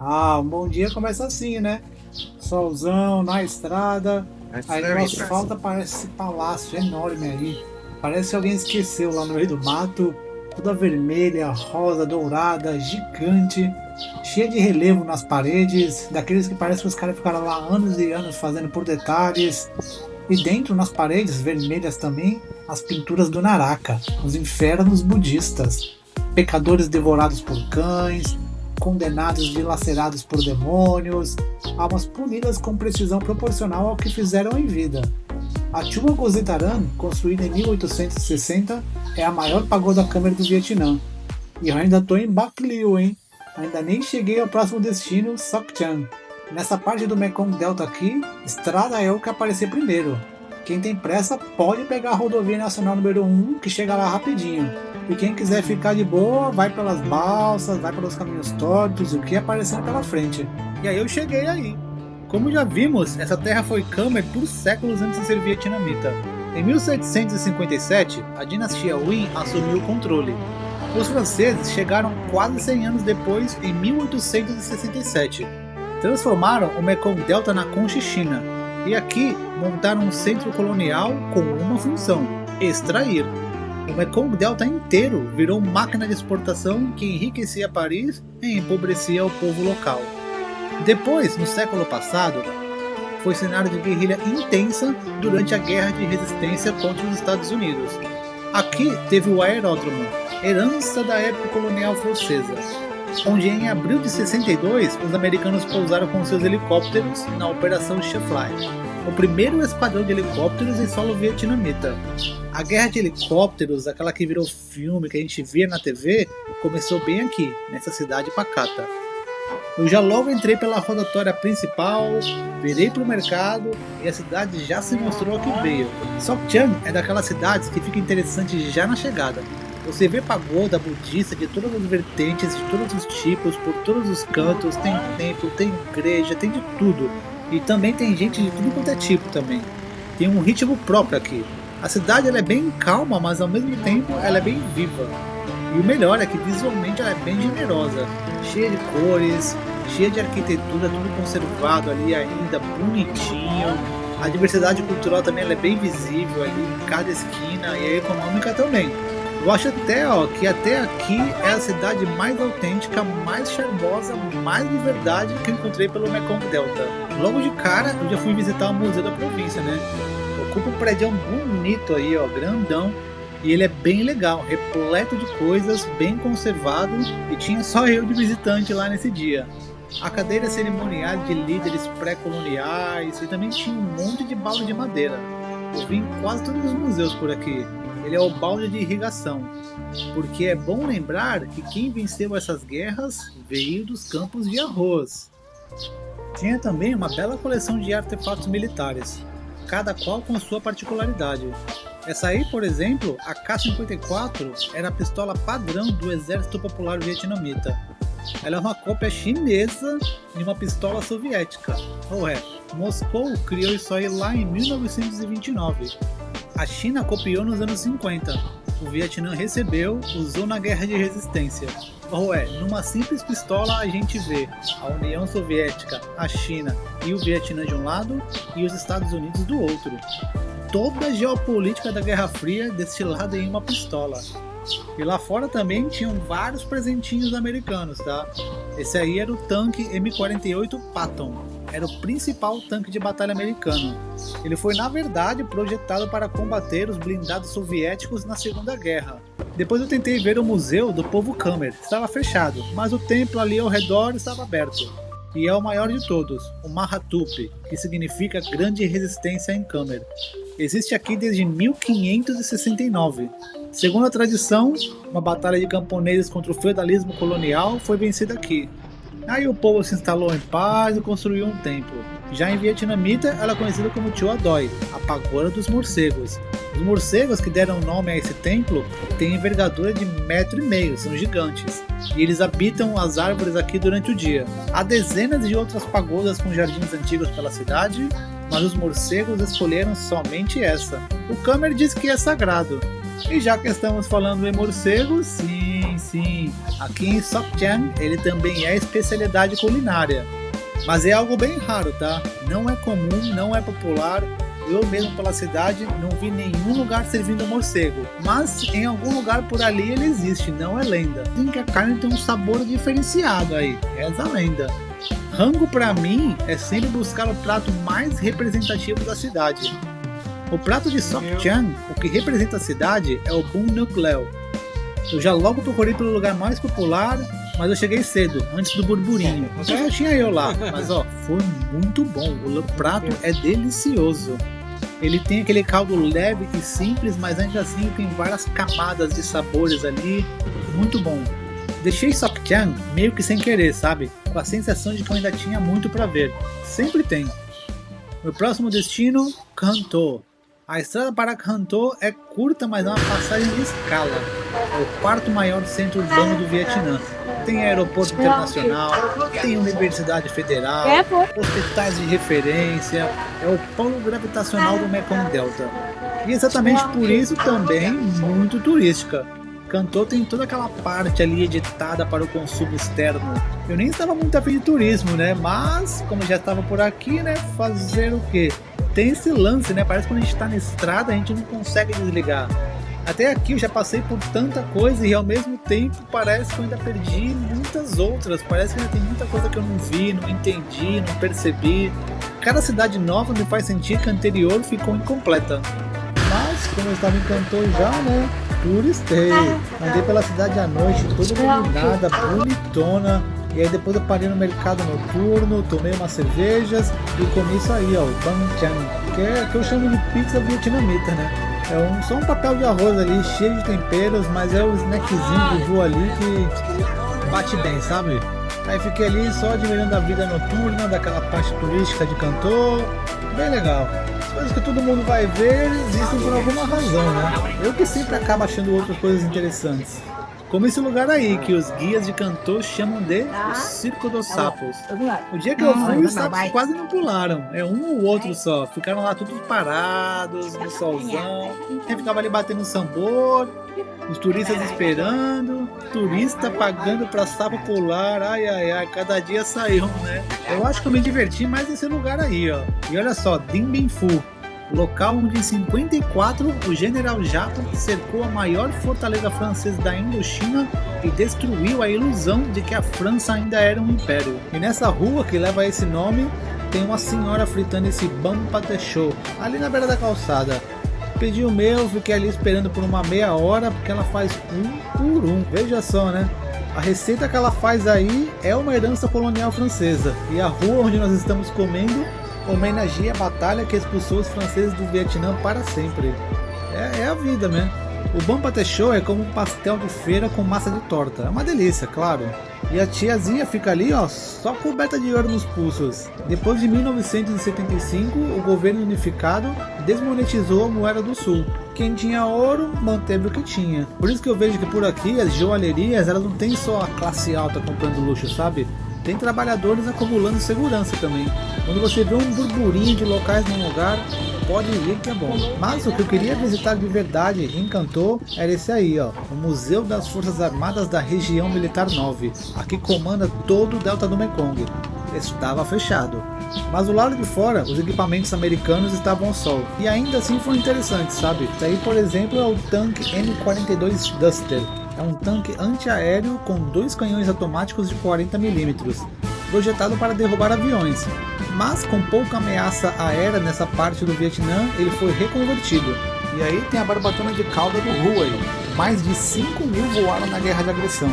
Um bom dia começa assim, né? Solzão na estrada, aí no asfalto aparece esse palácio enorme aí. Parece que alguém esqueceu lá no meio do mato, toda vermelha, rosa, dourada, gigante, cheia de relevo nas paredes, daqueles que parece que os caras ficaram lá anos e anos fazendo por detalhes. E dentro, nas paredes vermelhas também, as pinturas do Naraka, os infernos budistas, pecadores devorados por cães, condenados dilacerados por demônios, almas punidas com precisão proporcional ao que fizeram em vida. A Chua Gozitaran, construída em 1860, é a maior pagoda câmara do Vietnã. E eu ainda tô em Bac Lieu, hein? Ainda nem cheguei ao próximo destino, Soc Trang. Nessa parte do Mekong Delta aqui, estrada é o que aparecer primeiro. Quem tem pressa pode pegar a rodovia nacional número 1, que chega lá rapidinho. E quem quiser ficar de boa, vai pelas balsas, vai pelos caminhos tortos, o que aparecer pela frente. E aí eu cheguei aí. Como já vimos, essa terra foi Khmer por séculos antes de ser vietnamita. Em 1757, a dinastia Nguyen assumiu o controle. Os franceses chegaram quase 100 anos depois, em 1867. Transformaram o Mekong Delta na Conchichina, e aqui montaram um centro colonial com uma função: extrair. O Mekong Delta inteiro virou máquina de exportação que enriquecia Paris e empobrecia o povo local. Depois, no século passado, foi cenário de guerrilha intensa durante a Guerra de Resistência contra os Estados Unidos. Aqui teve o aeródromo, herança da época colonial francesa, onde em abril de 62 os americanos pousaram com seus helicópteros na Operação Chefly, o primeiro esquadrão de helicópteros em solo vietnamita. A guerra de helicópteros, aquela que virou filme, que a gente via na TV, começou bem aqui, nessa cidade pacata. Eu já logo entrei pela rotatória principal, virei pro mercado e a cidade já se mostrou a que veio. Soc Trang é daquelas cidades que fica interessante já na chegada. Você vê pagoda budista de todas as vertentes, de todos os tipos, por todos os cantos, tem templo, tem igreja, tem de tudo. E também tem gente de tudo quanto é tipo também. Tem um ritmo próprio aqui. A cidade ela é bem calma, mas ao mesmo tempo ela é bem viva. E o melhor é que visualmente ela é bem generosa, cheia de cores, cheia de arquitetura, tudo conservado ali ainda, bonitinho. A diversidade cultural também ela é bem visível ali em cada esquina e a econômica também. Eu acho que até aqui é a cidade mais autêntica, mais charmosa, mais de verdade que eu encontrei pelo Mekong Delta. Logo de cara eu já fui visitar o Museu da Província, né? Ocupa um prédio bonito aí, ó, grandão. E ele é bem legal, repleto de coisas, bem conservado, e tinha só eu de visitante lá nesse dia. A cadeira cerimonial de líderes pré-coloniais e também tinha um monte de balde de madeira. Eu vi em quase todos os museus por aqui. Ele é o balde de irrigação, porque é bom lembrar que quem venceu essas guerras veio dos campos de arroz. Tinha também uma bela coleção de artefatos militares, cada qual com sua particularidade. Essa aí, por exemplo, a K-54 era a pistola padrão do Exército Popular Vietnamita. Ela é uma cópia chinesa de uma pistola soviética. Moscou criou isso aí lá em 1929. A China copiou nos anos 50. O Vietnã recebeu, usou na Guerra de Resistência. Numa simples pistola a gente vê a União Soviética, a China e o Vietnã de um lado e os Estados Unidos do outro. Toda a geopolítica da Guerra Fria destilada em uma pistola. E lá fora também tinham vários presentinhos americanos, tá? Esse aí era o tanque M48 Patton. Era o principal tanque de batalha americano. Ele foi, na verdade, projetado para combater os blindados soviéticos na Segunda Guerra. Depois eu tentei ver o museu do povo Khmer. Estava fechado, mas o templo ali ao redor estava aberto. E é o maior de todos, o Mahatup, que significa Grande Resistência em Khmer. Existe aqui desde 1569. Segundo a tradição, uma batalha de camponeses contra o feudalismo colonial foi vencida aqui. Aí o povo se instalou em paz e construiu um templo. Já em vietnamita, ela é conhecida como Chua Doi, a pagoda dos morcegos. Os morcegos que deram nome a esse templo têm envergadura de 1,5 m, são gigantes. E eles habitam as árvores aqui durante o dia. Há dezenas de outras pagodas com jardins antigos pela cidade, mas os morcegos escolheram somente essa. O Khmer diz que é sagrado. E já que estamos falando em morcegos, sim. Aqui em Sopchang ele também é especialidade culinária. Mas é algo bem raro, tá? Não é comum, não é popular. Eu mesmo pela cidade não vi nenhum lugar servindo morcego. Mas em algum lugar por ali ele existe, não é lenda. Dizem que a carne tem um sabor diferenciado aí, essa lenda. Rango pra mim é sempre buscar o prato mais representativo da cidade. O prato de Sopchang, o que representa a cidade, é o Bun Nuc Leo. Eu já logo procurei pelo lugar mais popular, mas eu cheguei cedo, antes do burburinho. Então já tinha eu lá, mas ó, foi muito bom. O prato é delicioso. Ele tem aquele caldo leve e simples, mas ainda assim tem várias camadas de sabores ali. Muito bom. Deixei Sopchang meio que sem querer, sabe? Com a sensação de que eu ainda tinha muito pra ver. Sempre tem. Meu próximo destino, Can-Tho. A estrada para Can-Tho é curta, mas é uma passagem de escala. É o quarto maior centro urbano do Vietnã. Tem aeroporto internacional, tem universidade federal, hospitais de referência, é o polo gravitacional do Mekong Delta. E exatamente por isso também muito turística. Can-Tho tem toda aquela parte ali editada para o consumo externo. Eu nem estava muito afim de turismo, né? Mas, como já estava por aqui, né? Fazer o quê? Tem esse lance, né? Parece que quando a gente está na estrada, a gente não consegue desligar. Até aqui eu já passei por tanta coisa e ao mesmo tempo parece que eu ainda perdi muitas outras. Parece que ainda tem muita coisa que eu não vi, não entendi, não percebi. Cada cidade nova me faz sentir que a anterior ficou incompleta. Mas, como eu estava em Can-Tho já, né? Turistei. Andei pela cidade à noite, toda iluminada, bonitona. E aí depois eu parei no mercado noturno, tomei umas cervejas e comi isso aí, ó, o Banh Chan, que eu chamo de pizza vietnamita, né? É só um papel de arroz ali, cheio de temperos, mas é o snackzinho do voo ali que bate bem, sabe? Aí fiquei ali só admirando a vida noturna, daquela parte turística de Can-Tho, bem legal. As coisas que todo mundo vai ver existem por alguma razão, né? Eu que sempre acabo achando outras coisas interessantes. Como esse lugar aí, que os guias de Can-Tho chamam de o Circo dos Sapos. O dia que eu fui, os sapos quase não pularam. É um ou outro só. Ficaram lá todos parados, no solzão. Quem ficava ali batendo sambor, os turistas esperando, turista pagando pra sapo pular. Ai, ai, ai, cada dia saiu, né? Eu acho que eu me diverti mais nesse lugar aí, ó. E olha só, Dien Bien Phu. Local onde em 54 o general Jato cercou a maior fortaleza francesa da Indochina e destruiu a ilusão de que a França ainda era um império. E nessa rua que leva esse nome tem uma senhora fritando esse bam pate chaud ali na beira da calçada. Pedi o meu, fiquei ali esperando por uma meia hora porque ela faz um por um. Veja só, né? A receita que ela faz aí é uma herança colonial francesa e a rua onde nós estamos comendo homenageia a batalha que expulsou os franceses do Vietnã para sempre. É a vida, né? O bam pate chaud é como um pastel de feira com massa de torta. É uma delícia, claro. E a tiazinha fica ali, ó, só coberta de ouro nos pulsos. Depois de 1975, o governo unificado desmonetizou a moeda do sul. Quem tinha ouro, manteve o que tinha. Por isso que eu vejo que por aqui as joalherias, elas não tem só a classe alta comprando luxo, sabe? Tem trabalhadores acumulando segurança também. Quando você vê um burburinho de locais num lugar, pode ir que é bom. Mas o que eu queria visitar de verdade em Can-Tho era esse aí, ó, o Museu das Forças Armadas da Região Militar 9, aqui comanda todo o delta do Mekong. Estava fechado. Mas do lado de fora, os equipamentos americanos estavam ao sol. E ainda assim foi interessante, sabe? Daí, por exemplo, é o tanque M42 Duster. É um tanque antiaéreo com 2 canhões automáticos de 40mm, projetado para derrubar aviões. Mas com pouca ameaça aérea nessa parte do Vietnã, ele foi reconvertido. E aí tem a barbatana de cauda do Huey. Mais de 5.000 voaram na guerra de agressão.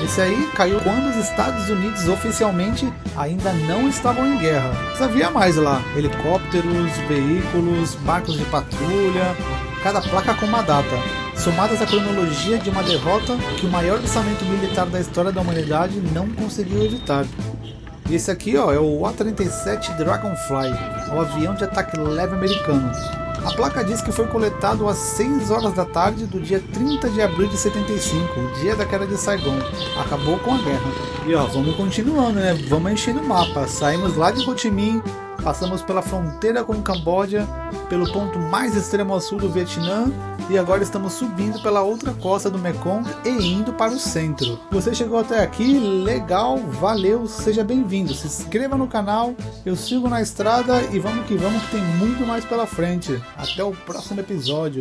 Esse aí caiu quando os Estados Unidos oficialmente ainda não estavam em guerra. Mas havia mais lá, helicópteros, veículos, barcos de patrulha, cada placa com uma data, somadas à cronologia de uma derrota que o maior orçamento militar da história da humanidade não conseguiu evitar. E esse aqui, ó, é o A-37 Dragonfly, o avião de ataque leve americano. A placa diz que foi coletado às 6 horas da tarde do dia 30 de abril de 75, o dia da queda de Saigon. Acabou com a guerra. E ó, vamos continuando, né? Vamos enchendo o mapa. Saímos lá de Ho Chi Minh, Passamos pela fronteira com o Camboja, pelo ponto mais extremo ao sul do Vietnã e agora estamos subindo pela outra costa do Mekong e indo para o centro. Você chegou até aqui? Legal, valeu, seja bem-vindo. Se inscreva no canal, eu sigo na estrada e vamos que tem muito mais pela frente. Até o próximo episódio.